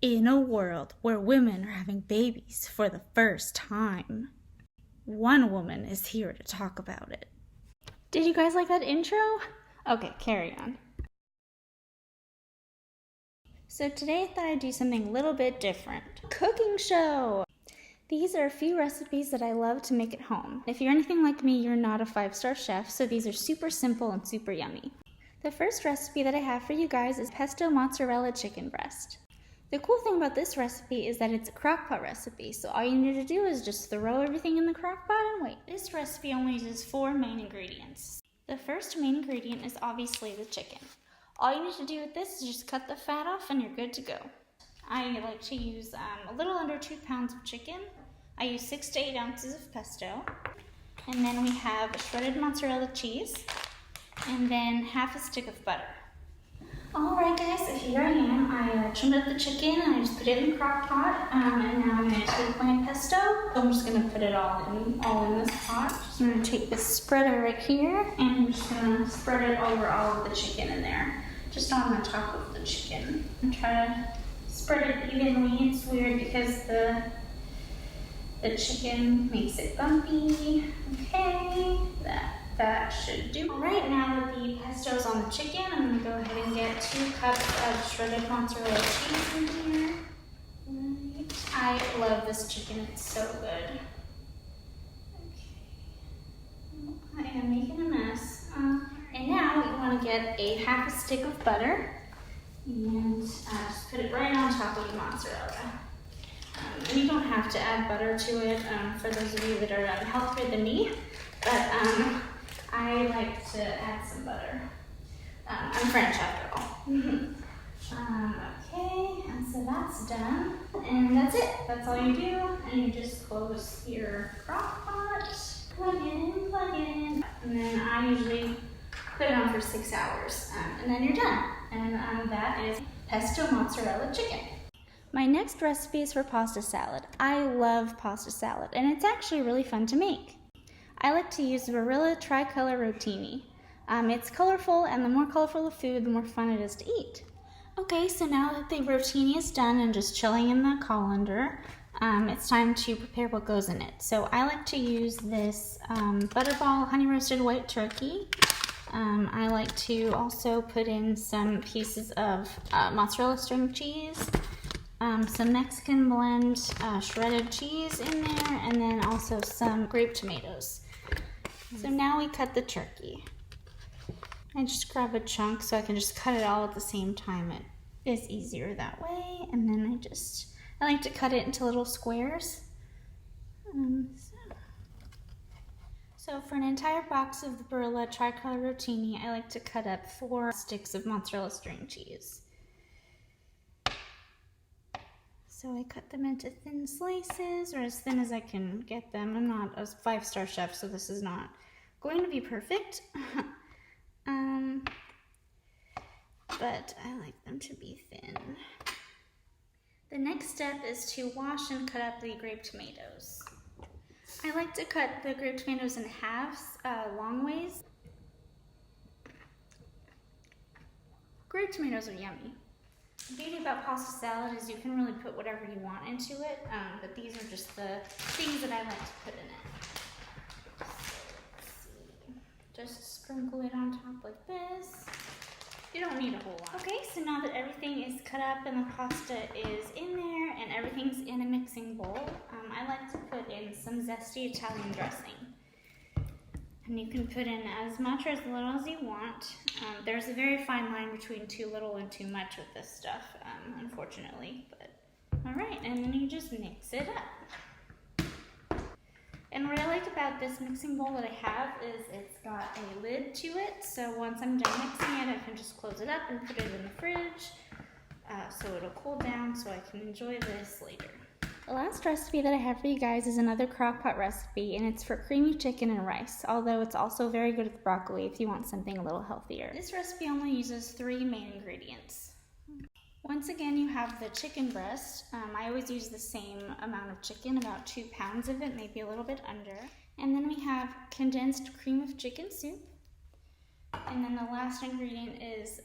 In a world where women are having babies for the first time, one woman is here to talk about it. Did you guys like that intro? Okay, carry on. So today I thought I'd do something a little bit different. Cooking show! These are a few recipes that I love to make at home. If you're anything like me, you're not a 5-star chef, so these are super simple and super yummy. The first recipe that I have for you guys is pesto mozzarella chicken breast. The cool thing about this recipe is that it's a crock-pot recipe, so all you need to do is just throw everything in the crock-pot and wait. This recipe only uses 4 main ingredients. The first main ingredient is obviously the chicken. All you need to do with this is just cut the fat off and you're good to go. I like to use a little under 2 pounds of chicken. I use 6 to 8 ounces of pesto. And then we have shredded mozzarella cheese. And then half a stick of butter. Alright guys, so here I am. I trimmed up the chicken and I just put it in the crock pot. And now I'm going to take my pesto. I'm just going to put it all in this pot. Just going to take this spreader right here and I'm just going to spread it over all of the chicken in there. Just on the top of the chicken. And try to spread it evenly. It's weird because the chicken makes it bumpy. Okay, that should do. Alright, now that the pesto is on the chicken, I'm going to go ahead and get 2 cups of shredded mozzarella cheese in here. Right. I love this chicken, it's so good. Okay. I am making a mess. And now you want to get a half a stick of butter and just put it right on top of the mozzarella. And you don't have to add butter to it for those of you that are healthier than me, but I like to add some butter. I'm French after all. Okay, and so that's done. And that's it. That's all you do. And you just close your crock pot, plug it in. And then I usually put it on for 6 hours. And then you're done. And that is pesto mozzarella chicken. My next recipe is for pasta salad. I love pasta salad, and it's actually really fun to make. I like to use Barilla Tricolor Rotini. It's colorful, and the more colorful the food, the more fun it is to eat. Okay, so now that the rotini is done and just chilling in the colander, it's time to prepare what goes in it. So I like to use this Butterball honey roasted white turkey. I like to also put in some pieces of mozzarella string cheese, some Mexican blend shredded cheese in there, and then also some grape tomatoes. So now we cut the turkey. I just grab a chunk so I can just cut it all at the same time. It is easier that way. And then I like to cut it into little squares. So for an entire box of the Barilla Tricolor Rotini, I like to cut up 4 sticks of mozzarella string cheese. So I cut them into thin slices, or as thin as I can get them. I'm not a 5-star chef, so this is not going to be perfect. But I like them to be thin. The next step is to wash and cut up the grape tomatoes. I like to cut the grape tomatoes in halves, long ways. Grape tomatoes are yummy. The beauty about pasta salad is you can really put whatever you want into it, but these are just the things that I like to put in it. So let's see. Just sprinkle it on top like this. You don't need a whole lot. Okay, so now that everything is cut up and the pasta is in there and everything's in a mixing bowl, I like to put in some zesty Italian dressing. And you can put in as much or as little as you want. There's a very fine line between too little and too much with this stuff, unfortunately. But all right, and then you just mix it up. And what I like about this mixing bowl that I have is it's got a lid to it. So once I'm done mixing it, I can just close it up and put it in the fridge. So it'll cool down so I can enjoy this later. The last recipe that I have for you guys is another crock pot recipe, and it's for creamy chicken and rice, although it's also very good with broccoli if you want something a little healthier. This recipe only uses 3 main ingredients. Once again, you have the chicken breast. I always use the same amount of chicken, about 2 pounds of it, maybe a little bit under. And then we have condensed cream of chicken soup. And then the last ingredient is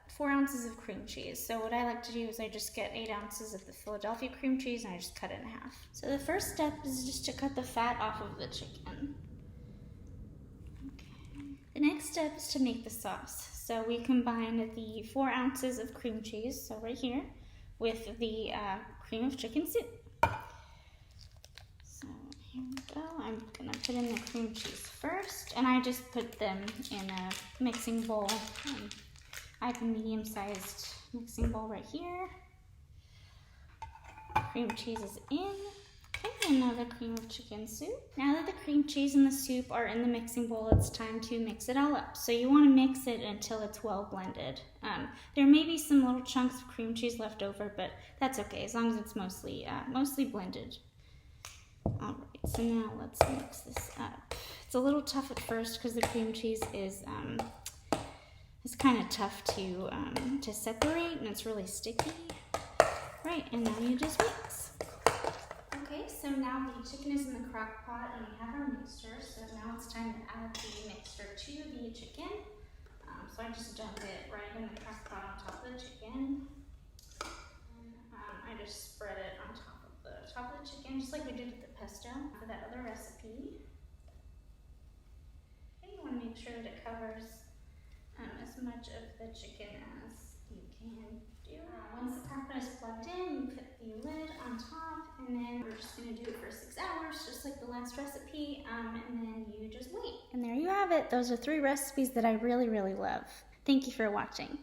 4 ounces of cream cheese. So what I like to do is I just get 8 ounces of the Philadelphia cream cheese and I just cut it in half. So the first step is just to cut the fat off of the chicken. Okay. The next step is to make the sauce. So we combine the 4 ounces of cream cheese, so right here, with the cream of chicken soup. So here we go. I'm gonna put in the cream cheese first, and I just put them in a mixing bowl. I have a medium-sized mixing bowl right here. Cream cheese is in. Okay, and now the cream of chicken soup. Now that the cream cheese and the soup are in the mixing bowl, it's time to mix it all up. So you want to mix it until it's well blended. There may be some little chunks of cream cheese left over, but that's okay as long as it's mostly blended. All right, so now let's mix this up. It's a little tough at first because the cream cheese is kind of tough to separate, and it's really sticky. Right, and now you just mix. Okay, so now the chicken is in the crock pot and we have our mixture. So now it's time to add the mixture to the chicken. So I just dump it right in the crock pot on top of the chicken. And I just spread it on top of the chicken, just like we did with the pesto for that other recipe. Okay, you want to make sure that it covers as much of the chicken as you can do. Once the crock pot is plugged in, you put the lid on top, and then we're just going to do it for 6 hours, just like the last recipe, and then you just wait. And there you have it. Those are 3 recipes that I really, really love. Thank you for watching.